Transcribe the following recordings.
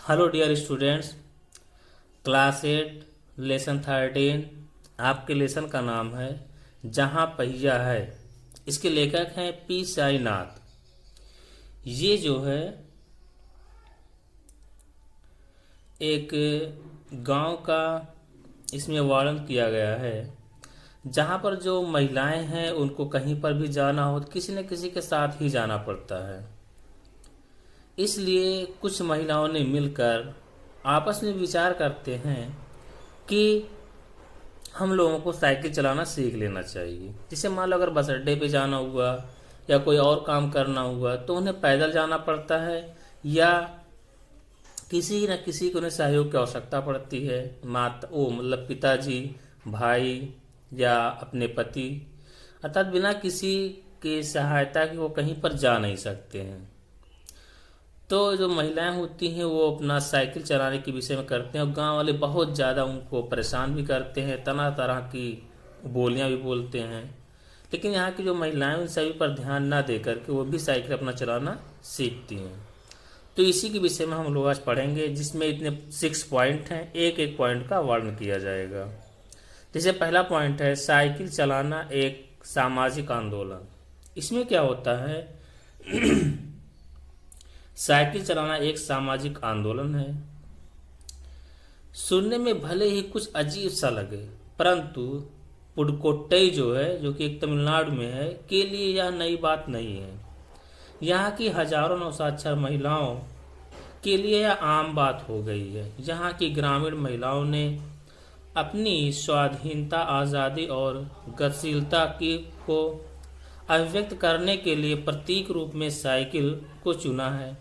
Hello dear students, class 8 lesson 13। आपके lesson का नाम है जहाँ पहिया है। इसके लेखक हैं पी साईनाथ। ये जो है एक गांव का इसमें वर्णन किया गया है, जहाँ पर जो महिलाएं हैं उनको कहीं पर भी जाना हो तो किसी न किसी के साथ ही जाना पड़ता है। इसलिए कुछ महिलाओं ने मिलकर आपस में विचार करते हैं कि हम लोगों को साइकिल चलाना सीख लेना चाहिए। जैसे मान लो अगर बस अड्डे पे जाना हुआ या कोई और काम करना हुआ तो उन्हें पैदल जाना पड़ता है या किसी न किसी को उन्हें सहयोग की आवश्यकता पड़ती है। माता वो मतलब पिताजी, भाई या अपने पति, अर्थात बिना किसी की सहायता के वो कहीं पर जा नहीं सकते हैं। तो जो महिलाएं होती हैं वो अपना साइकिल चलाने के विषय में करते हैं और गांव वाले बहुत ज़्यादा उनको परेशान भी करते हैं, तरह तरह की बोलियां भी बोलते हैं। लेकिन यहाँ की जो महिलाएं उन सभी पर ध्यान ना दे करके वो भी साइकिल अपना चलाना सीखती हैं। तो इसी के विषय में हम लोग आज पढ़ेंगे, जिसमें इतने 6 पॉइंट हैं। एक एक पॉइंट का वर्णन किया जाएगा। जैसे पहला पॉइंट है साइकिल चलाना एक सामाजिक आंदोलन। इसमें क्या होता है साइकिल चलाना एक सामाजिक आंदोलन है। सुनने में भले ही कुछ अजीब सा लगे, परंतु पुडुकोट्टई जो है, जो कि एक तमिलनाडु में है, के लिए यह नई बात नहीं है। यहाँ की हजारों नवसाक्षर महिलाओं के लिए यह आम बात हो गई है। यहाँ की ग्रामीण महिलाओं ने अपनी स्वाधीनता, आज़ादी और गतिशीलता की को अभिव्यक्त करने के लिए प्रतीक रूप में साइकिल को चुना है।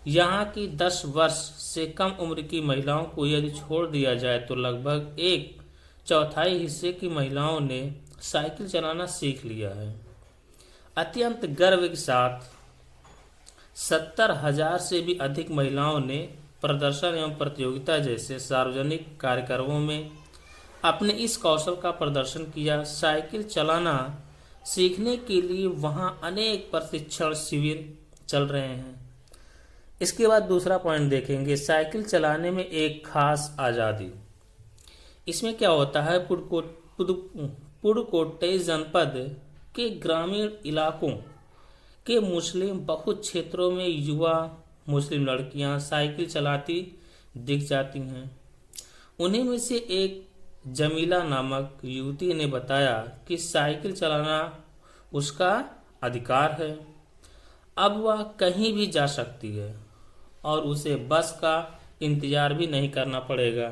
यहाँ की 10 वर्ष से कम उम्र की महिलाओं को यदि छोड़ दिया जाए तो लगभग 1/4 हिस्से की महिलाओं ने साइकिल चलाना सीख लिया है। अत्यंत गर्व के साथ 70,000 से भी अधिक महिलाओं ने प्रदर्शन एवं प्रतियोगिता जैसे सार्वजनिक कार्यक्रमों में अपने इस कौशल का प्रदर्शन किया। साइकिल चलाना सीखने के लिए वहाँ अनेक प्रशिक्षण शिविर चल रहे हैं। इसके बाद दूसरा पॉइंट देखेंगे, साइकिल चलाने में एक खास आज़ादी। इसमें क्या होता है, पुडुकोट्टई जनपद के ग्रामीण इलाकों के मुस्लिम बहु क्षेत्रों में युवा मुस्लिम लड़कियां साइकिल चलाती दिख जाती हैं। उन्हीं में से एक जमीला नामक युवती ने बताया कि साइकिल चलाना उसका अधिकार है। अब वह कहीं भी जा सकती है और उसे बस का इंतजार भी नहीं करना पड़ेगा।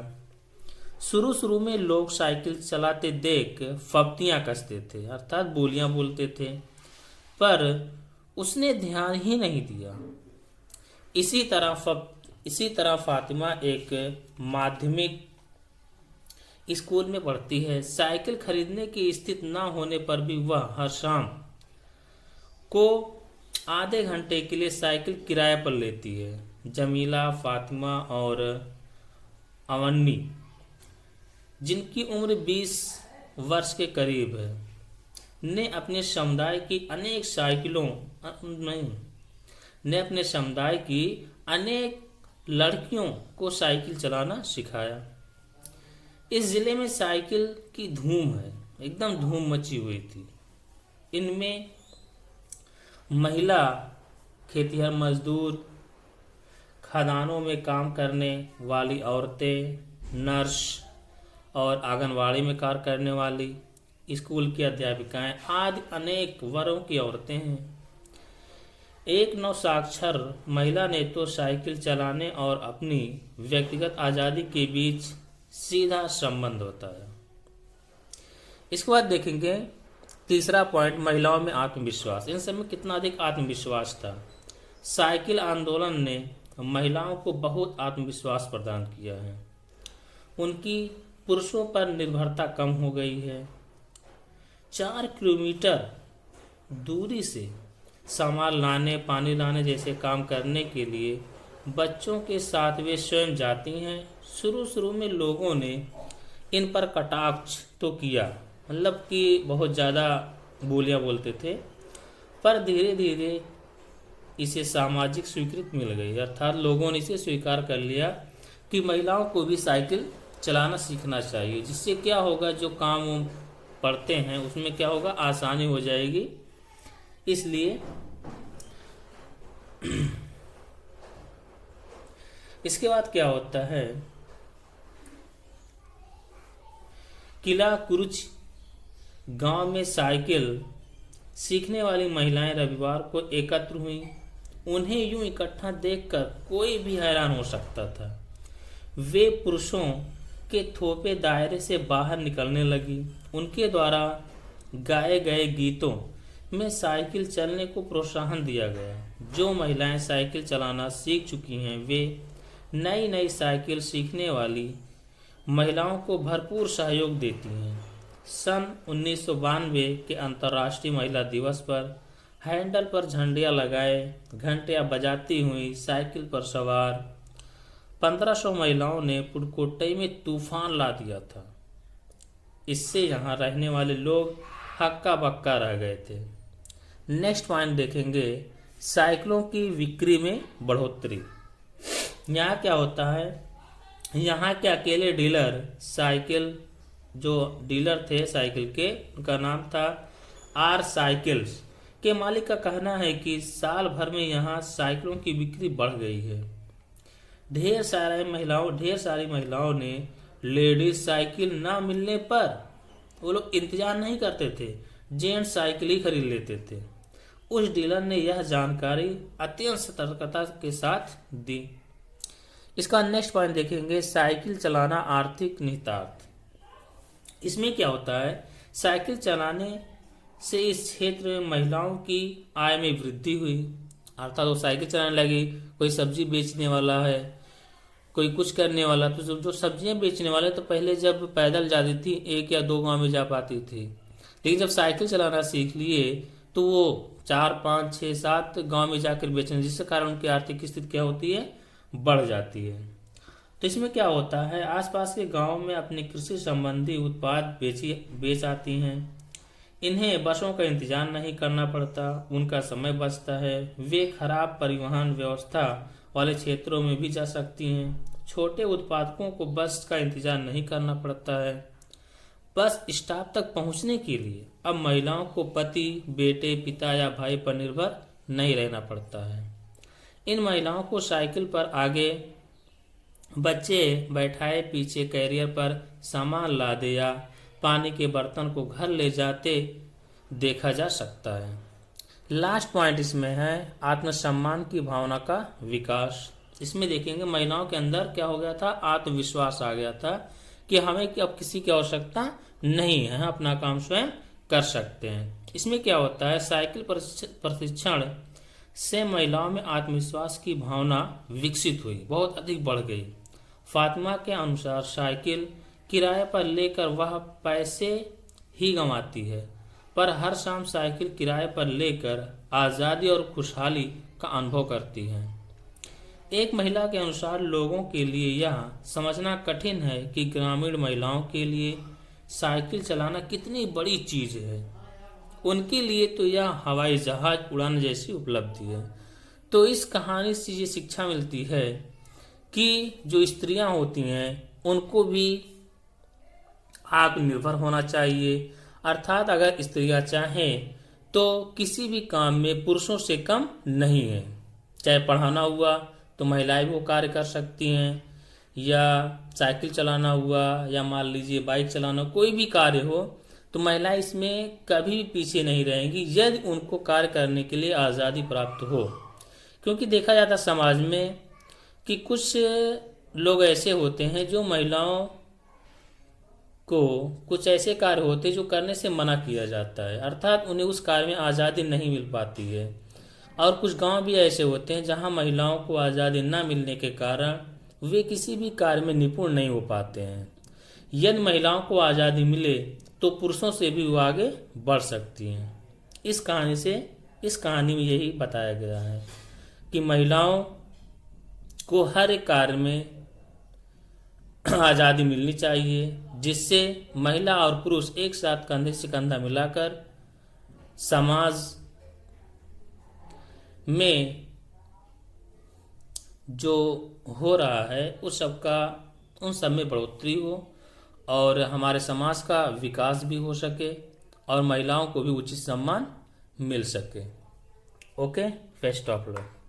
शुरू शुरू में लोग साइकिल चलाते देख फब्तियां कसते थे, अर्थात बोलियां बोलते थे, पर उसने ध्यान ही नहीं दिया। इसी तरह फातिमा एक माध्यमिक स्कूल में पढ़ती है। साइकिल खरीदने की स्थिति न होने पर भी वह हर शाम को आधे घंटे के लिए साइकिल किराए पर लेती है। जमीला, फातिमा और अवन्नी, जिनकी उम्र 20 वर्ष के करीब है, ने अपने समुदाय की अनेक लड़कियों को साइकिल चलाना सिखाया। इस जिले में साइकिल की धूम है, एकदम धूम मची हुई थी। इनमें महिला खेतिहर मजदूर, खदानों में काम करने वाली औरतें, नर्स और आंगनवाड़ी में कार्य करने वाली, स्कूल की अध्यापिकाएं आदि अनेक वर्गों की औरतें हैं। एक नवसाक्षर महिला ने तो साइकिल चलाने और अपनी व्यक्तिगत आज़ादी के बीच सीधा संबंध होता है। इसके बाद देखेंगे तीसरा पॉइंट, महिलाओं में आत्मविश्वास। इन सब में कितना अधिक आत्मविश्वास था। साइकिल आंदोलन ने महिलाओं को बहुत आत्मविश्वास प्रदान किया है। उनकी पुरुषों पर निर्भरता कम हो गई है। 4 किलोमीटर दूरी से सामान लाने, पानी लाने जैसे काम करने के लिए बच्चों के साथ वे स्वयं जाती हैं। शुरू शुरू में लोगों ने इन पर कटाक्ष तो किया, मतलब कि बहुत ज़्यादा बोलियां बोलते थे, पर धीरे धीरे इसे सामाजिक स्वीकृति मिल गई, अर्थात लोगों ने इसे स्वीकार कर लिया कि महिलाओं को भी साइकिल चलाना सीखना चाहिए, जिससे क्या होगा, जो काम वो पढ़ते हैं उसमें क्या होगा, आसानी हो जाएगी। इसलिए इसके बाद क्या होता है, किला कुरुच गांव में साइकिल सीखने वाली महिलाएं रविवार को एकत्र हुई। उन्हें यूं इकट्ठा देखकर कोई भी हैरान हो सकता था। वे पुरुषों के थोपे दायरे से बाहर निकलने लगी। उनके द्वारा गाए गए गीतों में साइकिल चलने को प्रोत्साहन दिया गया। जो महिलाएं साइकिल चलाना सीख चुकी हैं वे नई नई साइकिल सीखने वाली महिलाओं को भरपूर सहयोग देती हैं। सन 1992 के अंतर्राष्ट्रीय महिला दिवस पर हैंडल पर झंडियां लगाए घंटियां बजाती हुई साइकिल पर सवार 1500 महिलाओं ने पुडुकोट्टई में तूफान ला दिया था। इससे यहाँ रहने वाले लोग हक्का बक्का रह गए थे। नेक्स्ट पॉइंट देखेंगे, साइकिलों की बिक्री में बढ़ोतरी। यहाँ क्या होता है, यहाँ के अकेले डीलर साइकिल, जो डीलर थे साइकिल के, उनका नाम था आर साइकिल्स के मालिक का कहना है कि साल भर में यहाँ साइकिलों की बिक्री बढ़ गई है। ढेर सारी महिलाओं ने लेडीज साइकिल ना मिलने पर वो लोग इंतजार नहीं करते थे, जेंट्स साइकिल ही खरीद लेते थे। उस डीलर ने यह जानकारी अत्यंत सतर्कता के साथ दी। इसका नेक्स्ट पॉइंट देखेंगे, साइकिल चलाना आर्थिक निहितार्थ। इसमें क्या होता है, साइकिल चलाने से इस क्षेत्र में महिलाओं की आय में वृद्धि हुई, अर्थात वो साइकिल चलाने लगी। कोई सब्जी बेचने वाला है, कोई कुछ करने वाला, तो जो सब्जियां बेचने वाले तो पहले जब पैदल जाती थी 1 या 2 गांव में जा पाती थी, लेकिन जब साइकिल चलाना सीख लिए तो वो 4, 5, 6, 7 गांव में जाकर बेचने, जिसके कारण उनकी आर्थिक स्थिति क्या होती है, बढ़ जाती है। तो इसमें क्या होता है, आसपास के गांव में अपने कृषि संबंधी उत्पाद बेच आती हैं। इन्हें बसों का इंतजार नहीं करना पड़ता, उनका समय बचता है। वे खराब परिवहन व्यवस्था वाले क्षेत्रों में भी जा सकती हैं। छोटे उत्पादकों को बस का इंतजार नहीं करना पड़ता है। बस स्टॉप तक पहुंचने के लिए अब महिलाओं को पति, बेटे, पिता या भाई पर निर्भर नहीं रहना पड़ता है। इन महिलाओं को साइकिल पर आगे बच्चे बैठाए पीछे कैरियर पर सामान लादे या पानी के बर्तन को घर ले जाते देखा जा सकता है। लास्ट पॉइंट इसमें है आत्मसम्मान की भावना का विकास। इसमें देखेंगे महिलाओं के अंदर क्या हो गया था, आत्मविश्वास आ गया था कि हमें अब किसी की आवश्यकता नहीं है, अपना काम स्वयं कर सकते हैं। इसमें क्या होता है, साइकिल प्रशिक्षण से महिलाओं में आत्मविश्वास की भावना विकसित हुई, बहुत अधिक बढ़ गई। फातिमा के अनुसार साइकिल किराए पर लेकर वह पैसे ही गंवाती है, पर हर शाम साइकिल किराए पर लेकर आज़ादी और खुशहाली का अनुभव करती है। एक महिला के अनुसार लोगों के लिए यह समझना कठिन है कि ग्रामीण महिलाओं के लिए साइकिल चलाना कितनी बड़ी चीज है। उनके लिए तो यह हवाई जहाज उड़ाने जैसी उपलब्धि है। तो इस कहानी से ये शिक्षा मिलती है कि जो स्त्रियां होती हैं उनको भी आत्मनिर्भर होना चाहिए, अर्थात अगर स्त्रियां चाहें तो किसी भी काम में पुरुषों से कम नहीं है। चाहे पढ़ाना हुआ तो महिलाएं भी वो कार्य कर सकती हैं, या साइकिल चलाना हुआ, या मान लीजिए बाइक चलाना, कोई भी कार्य हो तो महिलाएं इसमें कभी भी पीछे नहीं रहेंगी यदि उनको कार्य करने के लिए आज़ादी प्राप्त हो। क्योंकि देखा जाता समाज में कि कुछ लोग ऐसे होते हैं जो महिलाओं को कुछ ऐसे कार्य होते हैं जो करने से मना किया जाता है, अर्थात उन्हें उस कार्य में आज़ादी नहीं मिल पाती है। और कुछ गांव भी ऐसे होते हैं जहां महिलाओं को आज़ादी न मिलने के कारण वे किसी भी कार्य में निपुण नहीं हो पाते हैं। यदि महिलाओं को आज़ादी मिले तो पुरुषों से भी वो आगे बढ़ सकती हैं। इस कहानी में यही बताया गया है कि महिलाओं को हर एक कार्य में आज़ादी मिलनी चाहिए, जिससे महिला और पुरुष एक साथ कंधे से कंधा मिलाकर समाज में जो हो रहा है उस सब का उन सब में बढ़ोतरी हो और हमारे समाज का विकास भी हो सके और महिलाओं को भी उचित सम्मान मिल सके। Okay, best of luck.